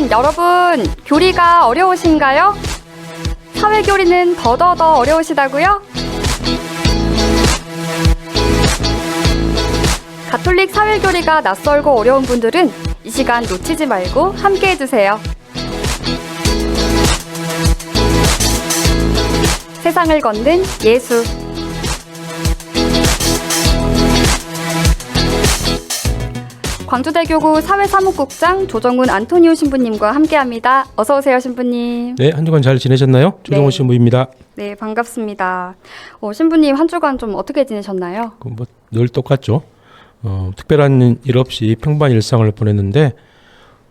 여러분, 교리가 어려우신가요? 사회교리는 더더더 어려우시다고요? 가톨릭 사회교리가 낯설고 어려운 분들은 이 시간 놓치지 말고 함께 해주세요. 세상을 걷는 예수. 광주대교구 사회사무국장 조정훈 안토니오 신부님과 함께합니다. 어서 오세요, 신부님. 네, 한 주간 잘 지내셨나요? 조정훈 신부입니다. 네, 반갑습니다. 신부님 한 주간 좀 어떻게 지내셨나요? 늘 똑같죠. 특별한 일 없이 평범한 일상을 보냈는데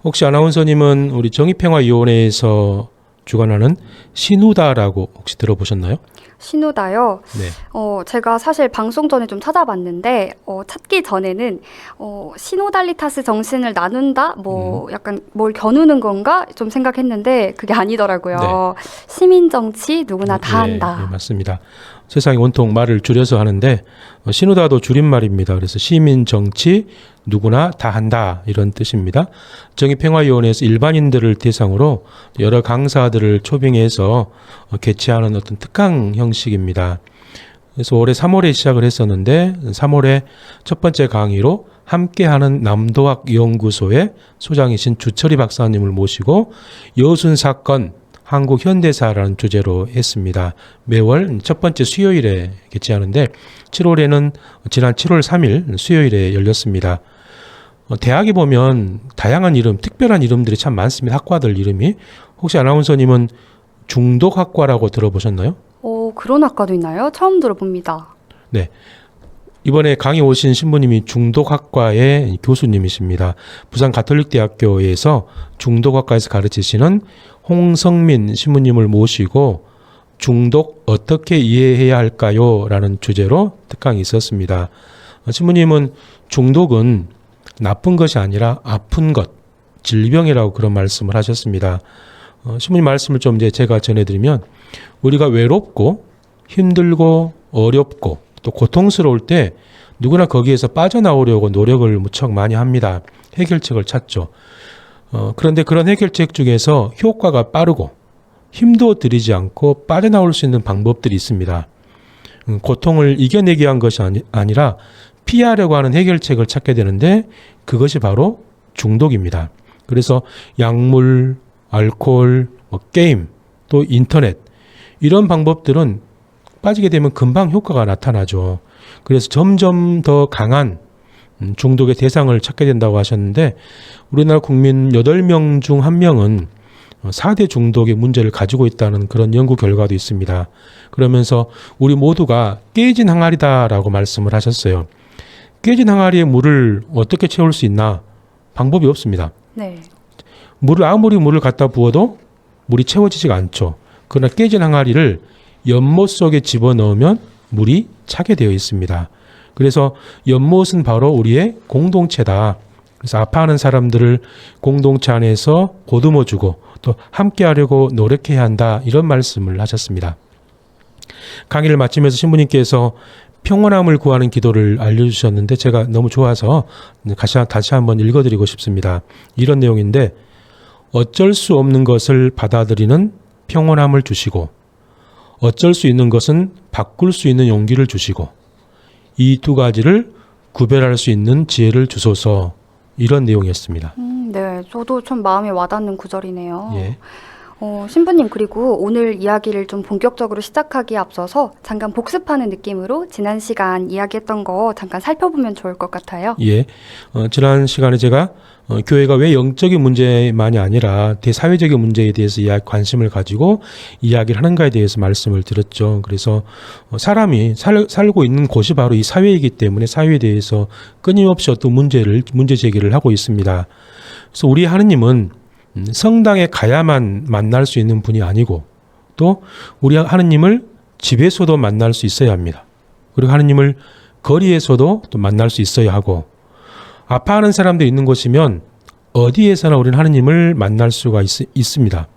혹시 아나운서님은 우리 정의평화위원회에서 주관하는 시누다라고 혹시 들어보셨나요? 시누다요? 네. 제가 사실 방송 전에 좀 찾아봤는데 찾기 전에는 시노달리타스 정신을 나눈다? 약간 뭘 겨누는 건가? 좀 생각했는데 그게 아니더라고요. 네. 시민정치 누구나 다 한다. 네, 맞습니다. 세상이 온통 말을 줄여서 하는데 시누다도 줄임말입니다. 그래서 시민정치 누구나 다 한다 이런 뜻입니다. 정의평화위원회에서 일반인들을 대상으로 여러 강사들을 초빙해서 개최하는 어떤 특강 형식입니다. 그래서 올해 3월에 시작을 했었는데 3월에 첫 번째 강의로 함께하는 남도학 연구소의 소장이신 주철희 박사님을 모시고 여순사건 한국 현대사라는 주제로 했습니다. 매월 첫 번째 수요일에 개최하는데 7월에는 지난 7월 3일 수요일에 열렸습니다. 대학에 보면 다양한 이름, 특별한 이름들이 참 많습니다. 학과들 이름이. 혹시 아나운서님은 중독학과라고 들어보셨나요? 그런 학과도 있나요? 처음 들어봅니다. 네. 이번에 강의 오신 신부님이 중독학과의 교수님이십니다. 부산 가톨릭대학교에서 중독학과에서 가르치시는 홍성민 신부님을 모시고 중독 어떻게 이해해야 할까요? 라는 주제로 특강이 있었습니다. 신부님은 중독은 나쁜 것이 아니라 아픈 것, 질병이라고 그런 말씀을 하셨습니다. 신부님 말씀을 좀 이제 제가 전해드리면 우리가 외롭고 힘들고 어렵고 또 고통스러울 때 누구나 거기에서 빠져나오려고 노력을 무척 많이 합니다. 해결책을 찾죠. 그런데 그런 해결책 중에서 효과가 빠르고 힘도 들이지 않고 빠져나올 수 있는 방법들이 있습니다. 고통을 이겨내기 위한 것이 아니라 피하려고 하는 해결책을 찾게 되는데 그것이 바로 중독입니다. 그래서 약물, 알코올, 게임, 또 인터넷 이런 방법들은 빠지게 되면 금방 효과가 나타나죠. 그래서 점점 더 강한 중독의 대상을 찾게 된다고 하셨는데 우리나라 국민 8명 중 1명은 4대 중독의 문제를 가지고 있다는 그런 연구 결과도 있습니다. 그러면서 우리 모두가 깨진 항아리다라고 말씀을 하셨어요. 깨진 항아리에 물을 어떻게 채울 수 있나? 방법이 없습니다. 네. 아무리 물을 갖다 부어도 물이 채워지지가 않죠. 그러나 깨진 항아리를 연못 속에 집어넣으면 물이 차게 되어 있습니다. 그래서 연못은 바로 우리의 공동체다. 그래서 아파하는 사람들을 공동체 안에서 보듬어주고 또 함께하려고 노력해야 한다. 이런 말씀을 하셨습니다. 강의를 마치면서 신부님께서 평온함을 구하는 기도를 알려주셨는데 제가 너무 좋아서 다시 한번 읽어드리고 싶습니다. 이런 내용인데 어쩔 수 없는 것을 받아들이는 평온함을 주시고 어쩔 수 있는 것은 바꿀 수 있는 용기를 주시고 이 두 가지를 구별할 수 있는 지혜를 주소서 이런 내용이었습니다. 네, 저도 좀 마음에 와닿는 구절이네요. 예. 신부님 그리고 오늘 이야기를 좀 본격적으로 시작하기에 앞서서 잠깐 복습하는 느낌으로 지난 시간 이야기했던 거 잠깐 살펴보면 좋을 것 같아요. 예. 지난 시간에 제가 교회가 왜 영적인 문제만이 아니라 대사회적인 문제에 대해서 관심을 가지고 이야기를 하는가에 대해서 말씀을 드렸죠. 그래서 사람이 살고 있는 곳이 바로 이 사회이기 때문에 사회에 대해서 끊임없이 어떤 문제 제기를 하고 있습니다. 그래서 우리 하느님은 성당에 가야만 만날 수 있는 분이 아니고 또 우리 하느님을 집에서도 만날 수 있어야 합니다. 그리고 하느님을 거리에서도 또 만날 수 있어야 하고 아파하는 사람들이 있는 곳이면 어디에서나 우리는 하느님을 만날 수가 있습니다.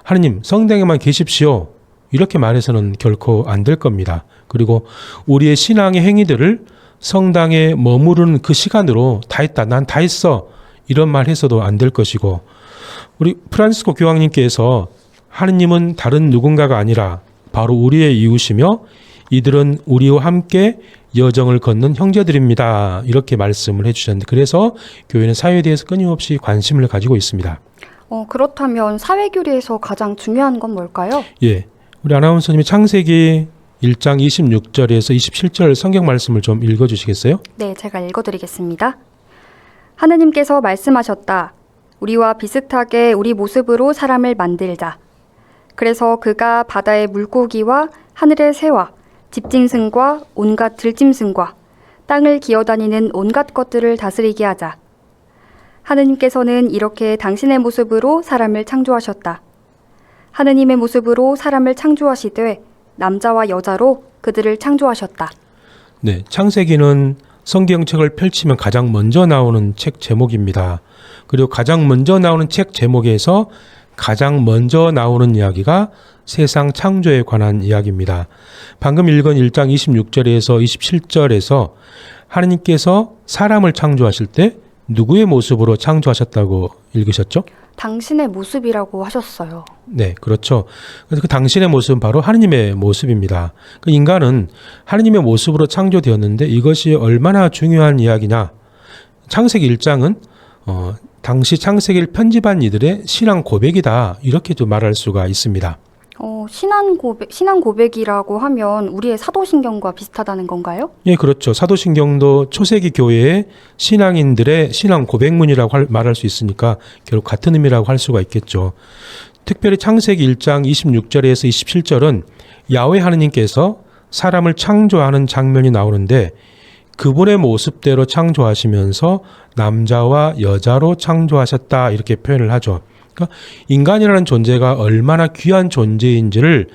하느님 성당에만 계십시오. 이렇게 말해서는 결코 안 될 겁니다. 그리고 우리의 신앙의 행위들을 성당에 머무르는 그 시간으로 다 했다, 난 다 했어, 이런 말 해서도 안 될 것이고, 우리 프란시스코 교황님께서 하느님은 다른 누군가가 아니라 바로 우리의 이웃이며 이들은 우리와 함께 여정을 걷는 형제들입니다, 이렇게 말씀을 해주셨는데, 그래서 교회는 사회에 대해서 끊임없이 관심을 가지고 있습니다. 그렇다면 사회교리에서 가장 중요한 건 뭘까요? 예, 우리 아나운서님이 창세기 1장 26절에서 27절 성경 말씀을 좀 읽어주시겠어요? 네, 제가 읽어드리겠습니다. 하느님께서 말씀하셨다. 우리와 비슷하게 우리 모습으로 사람을 만들자. 그래서 그가 바다의 물고기와 하늘의 새와 집짐승과 온갖 들짐승과 땅을 기어다니는 온갖 것들을 다스리게 하자. 하느님께서는 이렇게 당신의 모습으로 사람을 창조하셨다. 하느님의 모습으로 사람을 창조하시되 남자와 여자로 그들을 창조하셨다. 네, 창세기는 성경책을 펼치면 가장 먼저 나오는 책 제목입니다. 그리고 가장 먼저 나오는 책 제목에서 가장 먼저 나오는 이야기가 세상 창조에 관한 이야기입니다. 방금 읽은 1장 26절에서 27절에서 하느님께서 사람을 창조하실 때 누구의 모습으로 창조하셨다고 읽으셨죠? 당신의 모습이라고 하셨어요. 네, 그렇죠. 그래서 그 당신의 모습은 바로 하느님의 모습입니다. 그 인간은 하느님의 모습으로 창조되었는데 이것이 얼마나 중요한 이야기냐. 창세기 1장은 당시 창세기를 편집한 이들의 신앙 고백이다, 이렇게 좀 말할 수가 있습니다. 신앙 고백이라고 하면 우리의 사도신경과 비슷하다는 건가요? 예, 그렇죠. 사도신경도 초세기 교회의 신앙인들의 신앙 고백문이라고 말할 수 있으니까 결국 같은 의미라고 할 수가 있겠죠. 특별히 창세기 1장 26절에서 27절은 야훼 하느님께서 사람을 창조하는 장면이 나오는데 그분의 모습대로 창조하시면서 남자와 여자로 창조하셨다, 이렇게 표현을 하죠. 그러니까 인간이라는 존재가 얼마나 귀한 존재인지를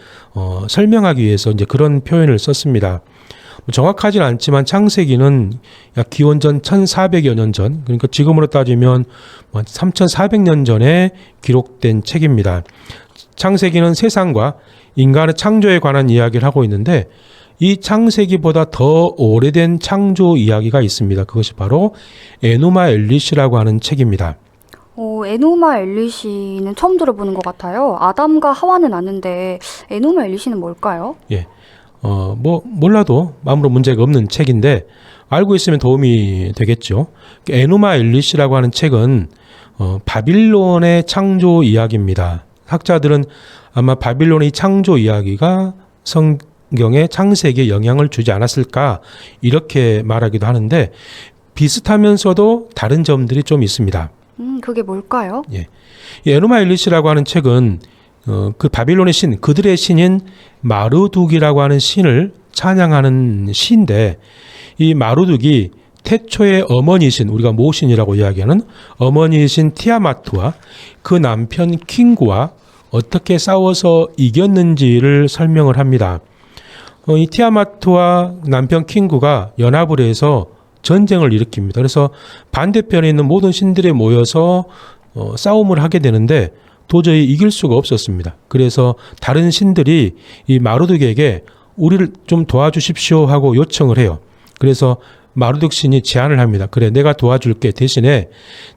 설명하기 위해서 이제 그런 표현을 썼습니다. 정확하진 않지만 창세기는 약 기원전 1400여 년 전, 그러니까 지금으로 따지면 3400년 전에 기록된 책입니다. 창세기는 세상과 인간의 창조에 관한 이야기를 하고 있는데 이 창세기보다 더 오래된 창조 이야기가 있습니다. 그것이 바로 에누마 엘리시라고 하는 책입니다. 에누마 엘리시는 처음 들어보는 것 같아요. 아담과 하와는 아는데 에누마 엘리시는 뭘까요? 예, 몰라도 아무런 문제가 없는 책인데 알고 있으면 도움이 되겠죠. 에누마 엘리시라고 하는 책은 바빌론의 창조 이야기입니다. 학자들은 아마 바빌론의 창조 이야기가 성경의 창세기에 영향을 주지 않았을까, 이렇게 말하기도 하는데 비슷하면서도 다른 점들이 좀 있습니다. 그게 뭘까요? 예. 이 에누마 엘리시라고 하는 책은 그 바빌론의 신, 그들의 신인 마르둑이라고 하는 신을 찬양하는 시인데, 이 마르둑이 태초의 어머니신, 우리가 모신이라고 이야기하는 어머니신 티아마트와 그 남편 킹구와 어떻게 싸워서 이겼는지를 설명을 합니다. 이 티아마트와 남편 킹구가 연합을 해서 전쟁을 일으킵니다. 그래서 반대편에 있는 모든 신들이 모여서 싸움을 하게 되는데 도저히 이길 수가 없었습니다. 그래서 다른 신들이 이 마르둑에게 우리를 좀 도와주십시오 하고 요청을 해요. 그래서 마르둑 신이 제안을 합니다. 그래, 내가 도와줄게. 대신에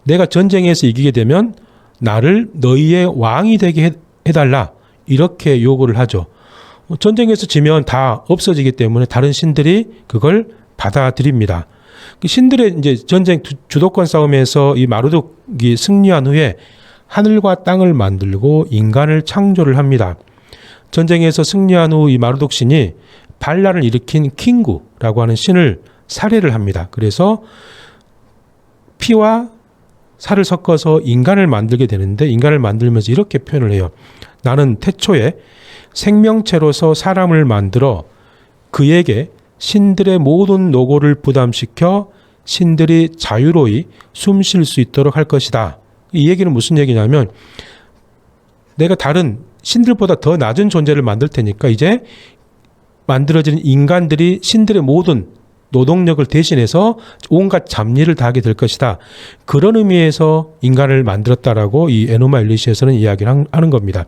내가 전쟁에서 이기게 되면 나를 너희의 왕이 되게 해달라, 이렇게 요구를 하죠. 전쟁에서 지면 다 없어지기 때문에 다른 신들이 그걸 받아들입니다. 신들의 이제 전쟁 주도권 싸움에서 이 마르둑이 승리한 후에 하늘과 땅을 만들고 인간을 창조를 합니다. 전쟁에서 승리한 후 이 마르둑 신이 반란을 일으킨 킹구라고 하는 신을 살해를 합니다. 그래서 피와 살을 섞어서 인간을 만들게 되는데, 인간을 만들면서 이렇게 표현을 해요. 나는 태초에 생명체로서 사람을 만들어 그에게 신들의 모든 노고를 부담시켜 신들이 자유로이 숨 쉴 수 있도록 할 것이다. 이 얘기는 무슨 얘기냐면, 내가 다른 신들보다 더 낮은 존재를 만들 테니까 이제 만들어지는 인간들이 신들의 모든 노동력을 대신해서 온갖 잡일을 다 하게 될 것이다. 그런 의미에서 인간을 만들었다라고 이 에누마 엘리시에서는 이야기를 하는 겁니다.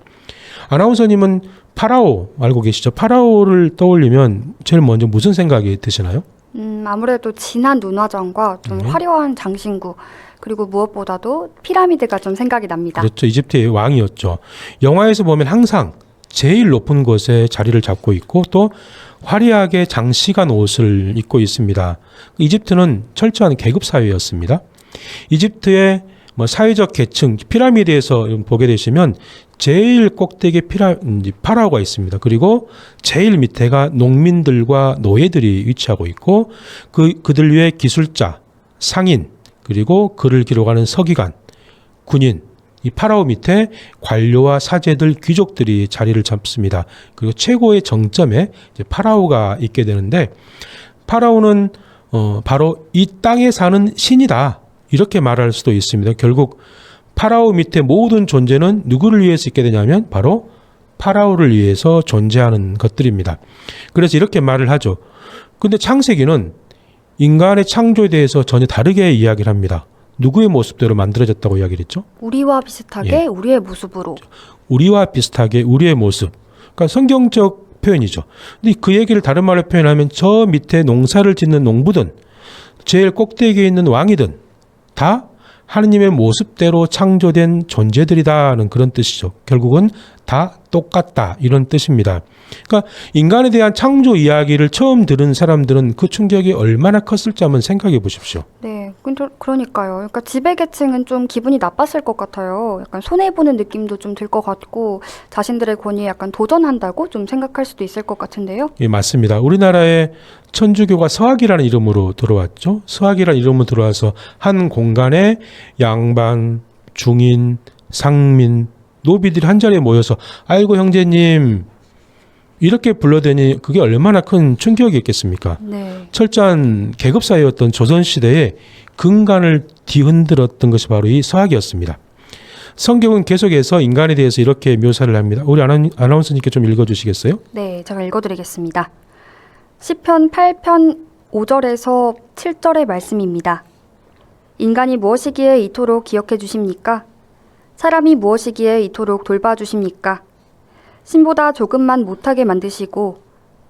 아나운서님은 파라오 알고 계시죠? 파라오를 떠올리면 제일 먼저 무슨 생각이 드시나요? 아무래도 진한 눈화장과 좀 화려한 장신구, 그리고 무엇보다도 피라미드가 좀 생각이 납니다. 그렇죠. 이집트의 왕이었죠. 영화에서 보면 항상 제일 높은 곳에 자리를 잡고 있고 또 화려하게 장식한 옷을 입고 있습니다. 이집트는 철저한 계급 사회였습니다. 이집트의 사회적 계층 피라미드에서 보게 되시면 제일 꼭대기에 파라오가 있습니다. 그리고 제일 밑에가 농민들과 노예들이 위치하고 있고 그들 위에 기술자, 상인, 그리고 글을 기록하는 서기관, 군인, 이 파라오 밑에 관료와 사제들, 귀족들이 자리를 잡습니다. 그리고 최고의 정점에 이제 파라오가 있게 되는데 파라오는 바로 이 땅에 사는 신이다. 이렇게 말할 수도 있습니다. 결국 파라오 밑에 모든 존재는 누구를 위해서 있게 되냐면 바로 파라오를 위해서 존재하는 것들입니다. 그래서 이렇게 말을 하죠. 근데 창세기는 인간의 창조에 대해서 전혀 다르게 이야기를 합니다. 누구의 모습대로 만들어졌다고 이야기를 했죠? 우리와 비슷하게 우리의 모습으로. 우리와 비슷하게 우리의 모습. 그러니까 성경적 표현이죠. 근데 그 얘기를 다른 말로 표현하면 저 밑에 농사를 짓는 농부든 제일 꼭대기에 있는 왕이든 다 하느님의 모습대로 창조된 존재들이다는 그런 뜻이죠. 결국은 다 똑같다 이런 뜻입니다. 그러니까 인간에 대한 창조 이야기를 처음 들은 사람들은 그 충격이 얼마나 컸을지 한번 생각해 보십시오. 네, 그러니까요. 그러니까 지배계층은 좀 기분이 나빴을 것 같아요. 약간 손해보는 느낌도 좀 들 것 같고 자신들의 권위에 약간 도전한다고 좀 생각할 수도 있을 것 같은데요. 예, 맞습니다. 우리나라에 천주교가 서학이라는 이름으로 들어왔죠. 서학이라는 이름으로 들어와서 한 공간에 양반, 중인, 상민, 노비들이 한 자리에 모여서 아이고 형제님 이렇게 불러대니 그게 얼마나 큰 충격이었겠습니까? 네. 철저한 계급사회였던 조선시대에 근간을 뒤흔들었던 것이 바로 이 서학이었습니다. 성경은 계속해서 인간에 대해서 이렇게 묘사를 합니다. 우리 아나운서님께 좀 읽어주시겠어요? 네, 제가 읽어드리겠습니다. 시편 8편 5절에서 7절의 말씀입니다. 인간이 무엇이기에 이토록 기억해 주십니까? 사람이 무엇이기에 이토록 돌봐주십니까? 신보다 조금만 못하게 만드시고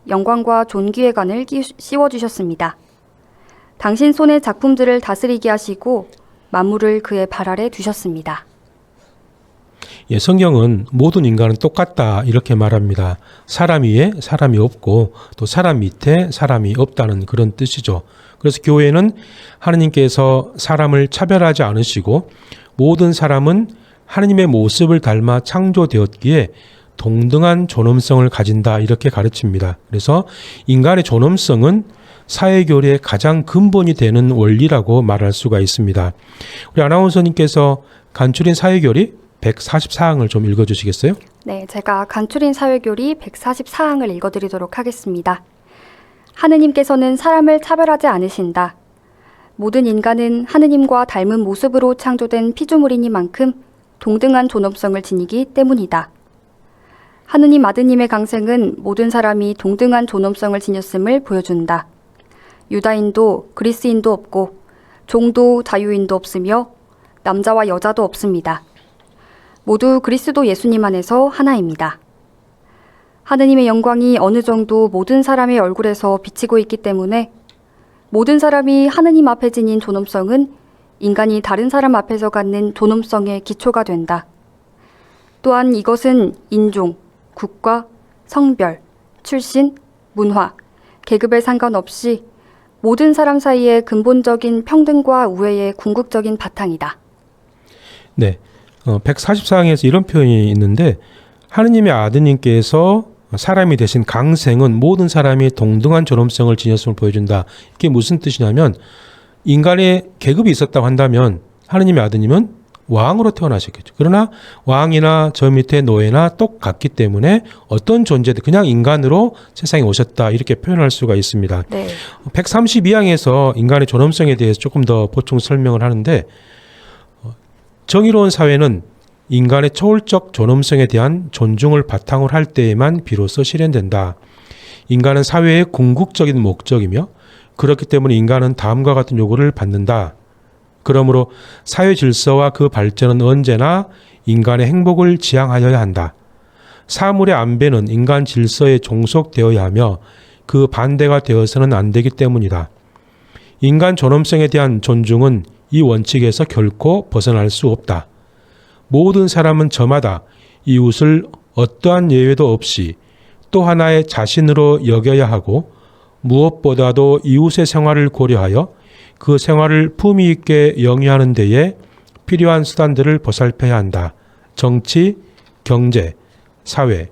영광과 존귀의 간을 씌워주셨습니다. 당신 손의 작품들을 다스리게 하시고 만물을 그의 발 아래 두셨습니다. 예, 성경은 모든 인간은 똑같다 이렇게 말합니다. 사람 위에 사람이 없고 또 사람 밑에 사람이 없다는 그런 뜻이죠. 그래서 교회는 하느님께서 사람을 차별하지 않으시고 모든 사람은 하느님의 모습을 닮아 창조되었기에 동등한 존엄성을 가진다 이렇게 가르칩니다. 그래서 인간의 존엄성은 사회교리의 가장 근본이 되는 원리라고 말할 수가 있습니다. 우리 아나운서님께서 간추린 사회교리 144항을 좀 읽어주시겠어요? 네, 제가 간추린 사회교리 144항을 읽어드리도록 하겠습니다. 하느님께서는 사람을 차별하지 않으신다. 모든 인간은 하느님과 닮은 모습으로 창조된 피조물이니만큼 동등한 존엄성을 지니기 때문이다. 하느님 아드님의 강생은 모든 사람이 동등한 존엄성을 지녔음을 보여준다. 유다인도 그리스인도 없고 종도 자유인도 없으며 남자와 여자도 없습니다. 모두 그리스도 예수님 안에서 하나입니다. 하느님의 영광이 어느 정도 모든 사람의 얼굴에서 비치고 있기 때문에 모든 사람이 하느님 앞에 지닌 존엄성은 인간이 다른 사람 앞에서 갖는 존엄성의 기초가 된다. 또한 이것은 인종, 국가, 성별, 출신, 문화, 계급에 상관없이 모든 사람 사이의 근본적인 평등과 우애의 궁극적인 바탕이다. 네, 144항에서 이런 표현이 있는데 하느님의 아드님께서 사람이 되신 강생은 모든 사람이 동등한 존엄성을 지녔음을 보여준다. 이게 무슨 뜻이냐면 인간의 계급이 있었다고 한다면 하느님의 아드님은 왕으로 태어나셨겠죠. 그러나 왕이나 저 밑에 노예나 똑같기 때문에 어떤 존재도 그냥 인간으로 세상에 오셨다 이렇게 표현할 수가 있습니다. 네. 132항에서 인간의 존엄성에 대해서 조금 더 보충 설명을 하는데 정의로운 사회는 인간의 초월적 존엄성에 대한 존중을 바탕으로 할 때에만 비로소 실현된다. 인간은 사회의 궁극적인 목적이며 그렇기 때문에 인간은 다음과 같은 요구를 받는다. 그러므로 사회 질서와 그 발전은 언제나 인간의 행복을 지향하여야 한다. 사물의 안배는 인간 질서에 종속되어야 하며 그 반대가 되어서는 안 되기 때문이다. 인간 존엄성에 대한 존중은 이 원칙에서 결코 벗어날 수 없다. 모든 사람은 저마다 이웃을 어떠한 예외도 없이 또 하나의 자신으로 여겨야 하고 무엇보다도 이웃의 생활을 고려하여 그 생활을 품위 있게 영위하는 데에 필요한 수단들을 보살펴야 한다. 정치, 경제, 사회,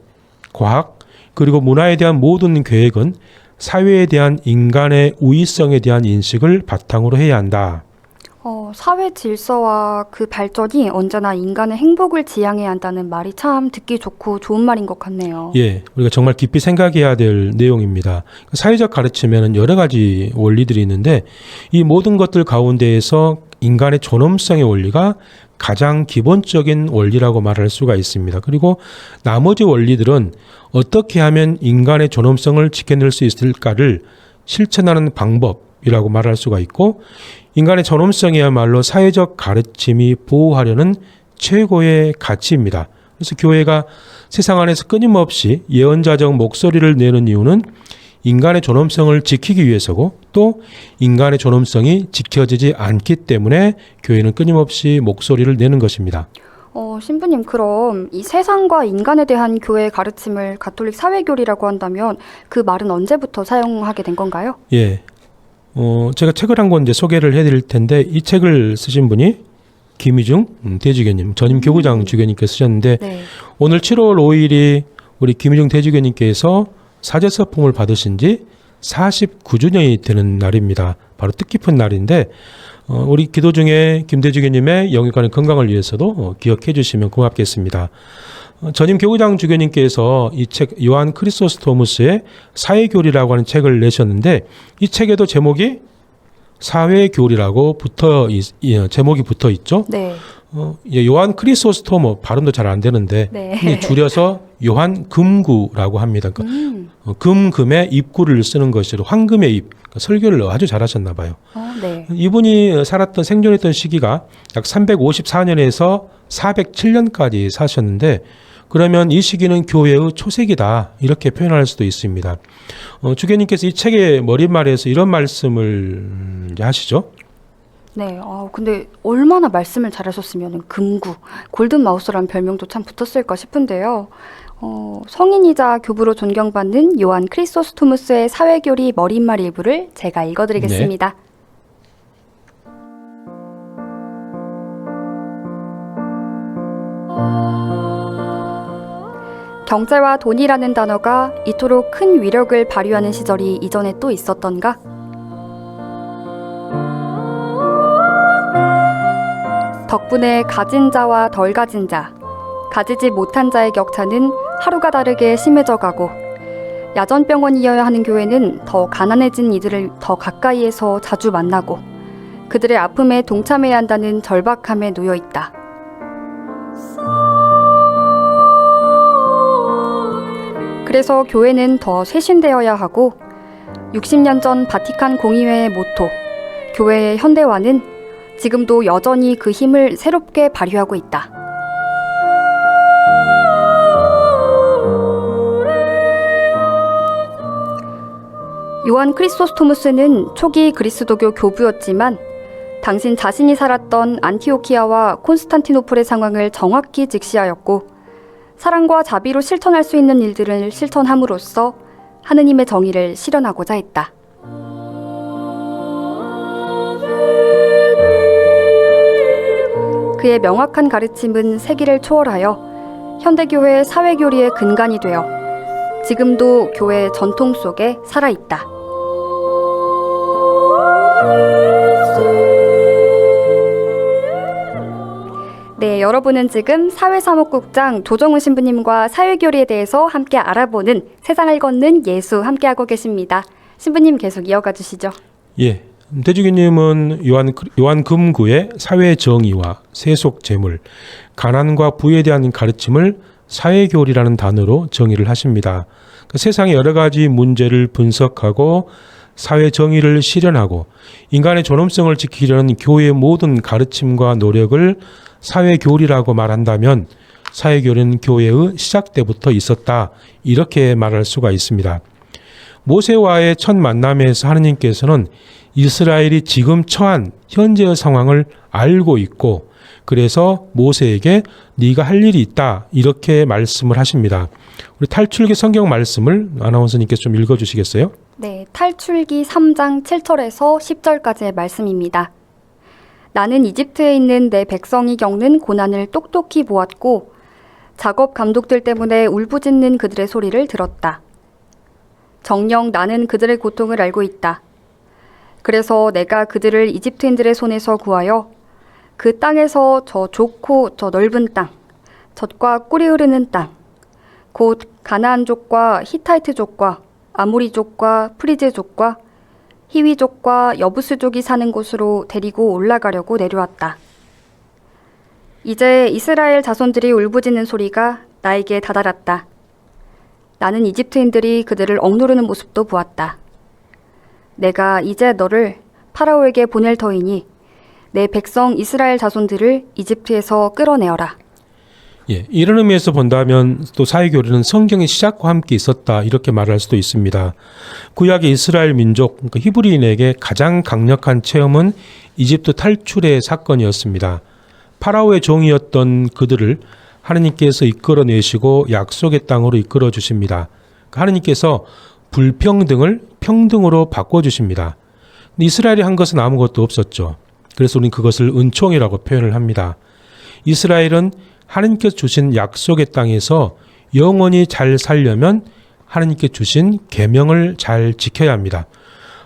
과학, 그리고 문화에 대한 모든 계획은 사회에 대한 인간의 우위성에 대한 인식을 바탕으로 해야 한다. 사회 질서와 그 발전이 언제나 인간의 행복을 지향해야 한다는 말이 참 듣기 좋고 좋은 말인 것 같네요. 예, 우리가 정말 깊이 생각해야 될 내용입니다. 사회적 가르침에는 여러 가지 원리들이 있는데 이 모든 것들 가운데에서 인간의 존엄성의 원리가 가장 기본적인 원리라고 말할 수가 있습니다. 그리고 나머지 원리들은 어떻게 하면 인간의 존엄성을 지켜낼 수 있을까를 실천하는 방법이라고 말할 수가 있고, 인간의 존엄성이야말로 사회적 가르침이 보호하려는 최고의 가치입니다. 그래서 교회가 세상 안에서 끊임없이 예언자적 목소리를 내는 이유는 인간의 존엄성을 지키기 위해서고, 또 인간의 존엄성이 지켜지지 않기 때문에 교회는 끊임없이 목소리를 내는 것입니다. 신부님, 그럼 이 세상과 인간에 대한 교회의 가르침을 가톨릭 사회교리라고 한다면 그 말은 언제부터 사용하게 된 건가요? 예. 제가 책을 한 권 이제 소개를 해드릴 텐데, 이 책을 쓰신 분이 김희중 대주교님, 전임 교구장 주교님께서 쓰셨는데, 네. 오늘 7월 5일이 우리 김희중 대주교님께서 사제서품을 받으신 지 49주년이 되는 날입니다. 바로 뜻깊은 날인데, 우리 기도 중에 김 대주교님의 영육간의 건강을 위해서도 기억해 주시면 고맙겠습니다. 전임 교구장 주교님께서 이 책 요한 크리소스토무스의 사회교리라고 하는 책을 내셨는데, 이 책에도 제목이 사회교리라고 제목이 붙어 있죠. 네. 요한 크리소스토무 발음도 잘 안 되는데 네. 줄여서 요한 금구라고 합니다. 금금의 입구를 쓰는 것으로 황금의 입, 설교를 아주 잘하셨나 봐요. 네. 이분이 살았던 생존했던 시기가 약 354년에서 407년까지 사셨는데, 그러면 이 시기는 교회의 초세기다 이렇게 표현할 수도 있습니다. 주교님께서 이 책의 머릿말에서 이런 말씀을 하시죠. 네. 근데 얼마나 말씀을 잘하셨으면 금구, 골든 마우스라는 별명도 참 붙었을까 싶은데요. 성인이자 교부로 존경받는 요한 크리소스토무스의 사회교리 머릿말 일부를 제가 읽어드리겠습니다. 네. 경제와 돈이라는 단어가 이토록 큰 위력을 발휘하는 시절이 이전에 또 있었던가? 덕분에 가진 자와 덜 가진 자, 가지지 못한 자의 격차는 하루가 다르게 심해져 가고, 야전병원이어야 하는 교회는 더 가난해진 이들을 더 가까이에서 자주 만나고 그들의 아픔에 동참해야 한다는 절박함에 놓여 있다. 그래서 교회는 더 쇄신되어야 하고, 60년 전 바티칸 공의회의 모토, 교회의 현대화는 지금도 여전히 그 힘을 새롭게 발휘하고 있다. 요한 크리소스토무스는 초기 그리스도교 교부였지만 당신 자신이 살았던 안티오키아와 콘스탄티노플의 상황을 정확히 직시하였고, 사랑과 자비로 실천할 수 있는 일들을 실천함으로써 하느님의 정의를 실현하고자 했다. 그의 명확한 가르침은 세기를 초월하여 현대교회의 사회교리의 근간이 되어 지금도 교회의 전통 속에 살아있다. 네, 여러분은 지금 사회사목국장 조정훈 신부님과 사회교리에 대해서 함께 알아보는 세상을 걷는 예수 함께하고 계십니다. 신부님 계속 이어가 주시죠. 예, 대주교님은 요한 금구의 사회 정의와 세속 재물, 가난과 부에 대한 가르침을 사회교리라는 단어로 정의를 하십니다. 세상의 여러 가지 문제를 분석하고 사회 정의를 실현하고 인간의 존엄성을 지키려는 교회의 모든 가르침과 노력을 사회교리라고 말한다면, 사회교리는 교회의 시작 때부터 있었다. 이렇게 말할 수가 있습니다. 모세와의 첫 만남에서 하느님께서는 이스라엘이 지금 처한 현재의 상황을 알고 있고 그래서 모세에게 네가 할 일이 있다 이렇게 말씀을 하십니다. 우리 탈출기 성경 말씀을 아나운서님께서 좀 읽어주시겠어요? 네, 탈출기 3장 7절에서 10절까지의 말씀입니다. 나는 이집트에 있는 내 백성이 겪는 고난을 똑똑히 보았고 작업 감독들 때문에 울부짖는 그들의 소리를 들었다. 정녕 나는 그들의 고통을 알고 있다. 그래서 내가 그들을 이집트인들의 손에서 구하여 그 땅에서 저 좋고 저 넓은 땅, 젖과 꿀이 흐르는 땅, 곧 가나안족과 히타이트족과 아모리족과 프리즈족과 히위족과 여부스족이 사는 곳으로 데리고 올라가려고 내려왔다. 이제 이스라엘 자손들이 울부짖는 소리가 나에게 다다랐다. 나는 이집트인들이 그들을 억누르는 모습도 보았다. 내가 이제 너를 파라오에게 보낼 터이니 내 백성 이스라엘 자손들을 이집트에서 끌어내어라. 예, 이런 의미에서 본다면 또 사회교리는 성경의 시작과 함께 있었다 이렇게 말할 수도 있습니다. 구약의 이스라엘 민족 그러니까 히브리인에게 가장 강력한 체험은 이집트 탈출의 사건이었습니다. 파라오의 종이었던 그들을 하느님께서 이끌어내시고 약속의 땅으로 이끌어 주십니다. 하느님께서 불평등을 평등으로 바꿔주십니다. 이스라엘이 한 것은 아무것도 없었죠. 그래서 우리는 그것을 은총이라고 표현을 합니다. 이스라엘은 하느님께서 주신 약속의 땅에서 영원히 잘 살려면 하느님께 주신 계명을 잘 지켜야 합니다.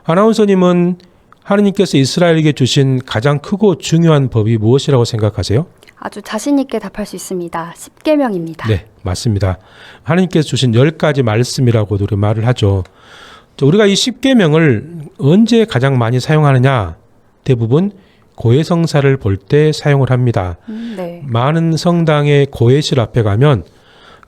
아나운서님은 하느님께서 이스라엘에게 주신 가장 크고 중요한 법이 무엇이라고 생각하세요? 아주 자신 있게 답할 수 있습니다. 10계명입니다. 네, 맞습니다. 하느님께서 주신 10가지 말씀이라고도 우리 말을 하죠. 우리가 이 10계명을 언제 가장 많이 사용하느냐? 대부분 고해성사를 볼 때 사용을 합니다. 네. 많은 성당의 고해실 앞에 가면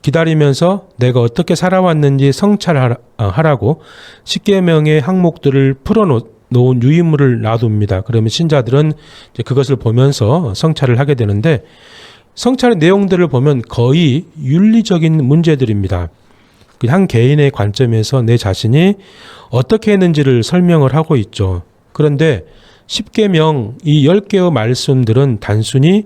기다리면서 내가 어떻게 살아왔는지 성찰하라고 10계명의 항목들을 풀어놓은 유인물을 놔둡니다. 그러면 신자들은 이제 그것을 보면서 성찰을 하게 되는데 성찰의 내용들을 보면 거의 윤리적인 문제들입니다. 한 개인의 관점에서 내 자신이 어떻게 했는지를 설명을 하고 있죠. 그런데 10계명 이 10개의 말씀들은 단순히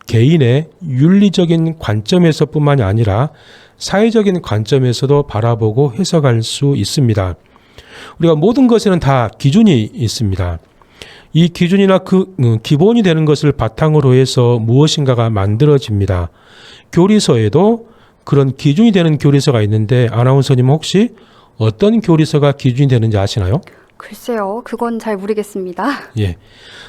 개인의 윤리적인 관점에서 뿐만이 아니라 사회적인 관점에서도 바라보고 해석할 수 있습니다. 우리가 모든 것에는 다 기준이 있습니다. 이 기준이나 그 기본이 되는 것을 바탕으로 해서 무엇인가가 만들어집니다. 교리서에도 그런 기준이 되는 교리서가 있는데 아나운서님 혹시 어떤 교리서가 기준이 되는지 아시나요? 글쎄요. 그건 잘 모르겠습니다. 예.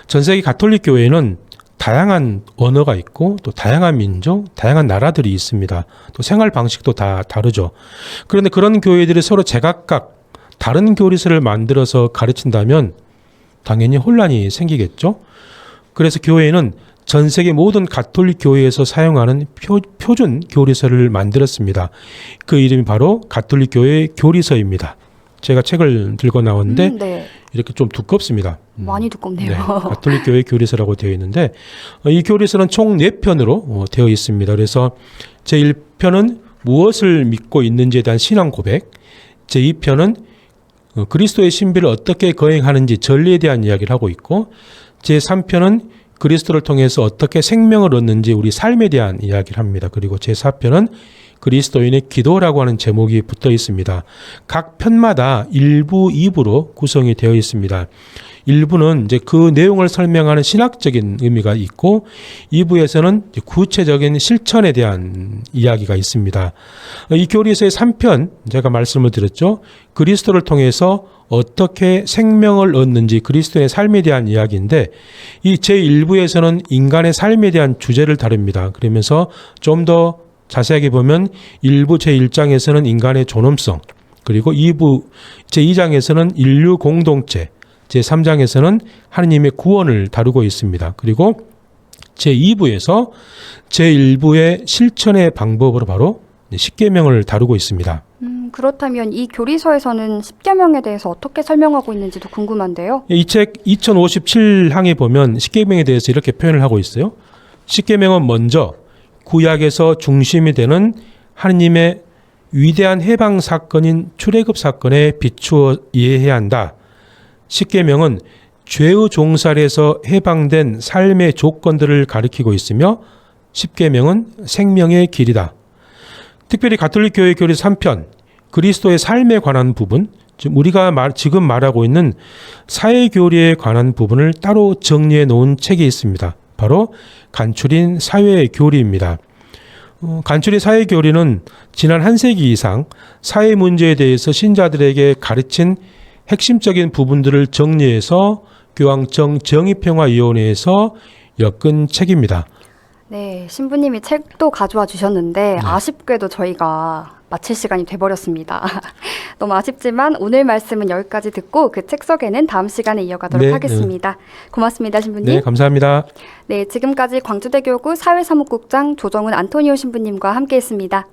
전 세계 가톨릭 교회는 다양한 언어가 있고 또 다양한 민족, 다양한 나라들이 있습니다. 또 생활 방식도 다 다르죠. 그런데 그런 교회들이 서로 제각각 다른 교리서를 만들어서 가르친다면 당연히 혼란이 생기겠죠. 그래서 교회는 전 세계 모든 가톨릭 교회에서 사용하는 표준 교리서를 만들었습니다. 그 이름이 바로 가톨릭 교회 교리서입니다. 제가 책을 들고 나왔는데 네. 이렇게 좀 두껍습니다. 많이 두껍네요. 네, 가톨릭 교회 교리서라고 되어 있는데 이 교리서는 총 4편으로 되어 있습니다. 그래서 제1편은 무엇을 믿고 있는지에 대한 신앙 고백, 제2편은 그리스도의 신비를 어떻게 거행하는지 전리에 대한 이야기를 하고 있고 제3편은 그리스도를 통해서 어떻게 생명을 얻는지 우리 삶에 대한 이야기를 합니다. 그리고 제4편은 그리스도인의 기도라고 하는 제목이 붙어 있습니다. 각 편마다 1부, 2부로 구성이 되어 있습니다. 1부는 이제 그 내용을 설명하는 신학적인 의미가 있고 2부에서는 구체적인 실천에 대한 이야기가 있습니다. 이 교리서의 3편 제가 말씀을 드렸죠. 그리스도를 통해서 어떻게 생명을 얻는지 그리스도의 삶에 대한 이야기인데 이 제1부에서는 인간의 삶에 대한 주제를 다룹니다. 그러면서 좀 더 자세하게 보면 1부 제1장에서는 인간의 존엄성, 그리고 2부 제2장에서는 인류 공동체, 제3장에서는 하느님의 구원을 다루고 있습니다. 그리고 제2부에서 제1부의 실천의 방법으로 바로 10계명을 다루고 있습니다. 그렇다면 이 교리서에서는 10계명에 대해서 어떻게 설명하고 있는지도 궁금한데요. 이 책 2057항에 보면 10계명에 대해서 이렇게 표현을 하고 있어요. 10계명은 먼저 구약에서 중심이 되는 하느님의 위대한 해방 사건인 출애굽 사건에 비추어 이해해야 한다. 십계명은 죄의 종살에서 해방된 삶의 조건들을 가리키고 있으며 십계명은 생명의 길이다. 특별히 가톨릭 교회 교리 3편 그리스도의 삶에 관한 부분, 지금 우리가 지금 말하고 있는 사회교리에 관한 부분을 따로 정리해 놓은 책이 있습니다. 바로 간추린 사회교리입니다. 간추린 사회교리는 지난 한 세기 이상 사회 문제에 대해서 신자들에게 가르친 핵심적인 부분들을 정리해서 교황청 정의평화위원회에서 엮은 책입니다. 네, 신부님이 책도 가져와 주셨는데 아쉽게도 저희가 마칠 시간이 돼버렸습니다. 너무 아쉽지만 오늘 말씀은 여기까지 듣고 그 책 소개는 다음 시간에 이어가도록 하겠습니다. 고맙습니다, 신부님. 네, 감사합니다. 네, 지금까지 광주대교구 사회사무국장 조정훈 안토니오 신부님과 함께했습니다.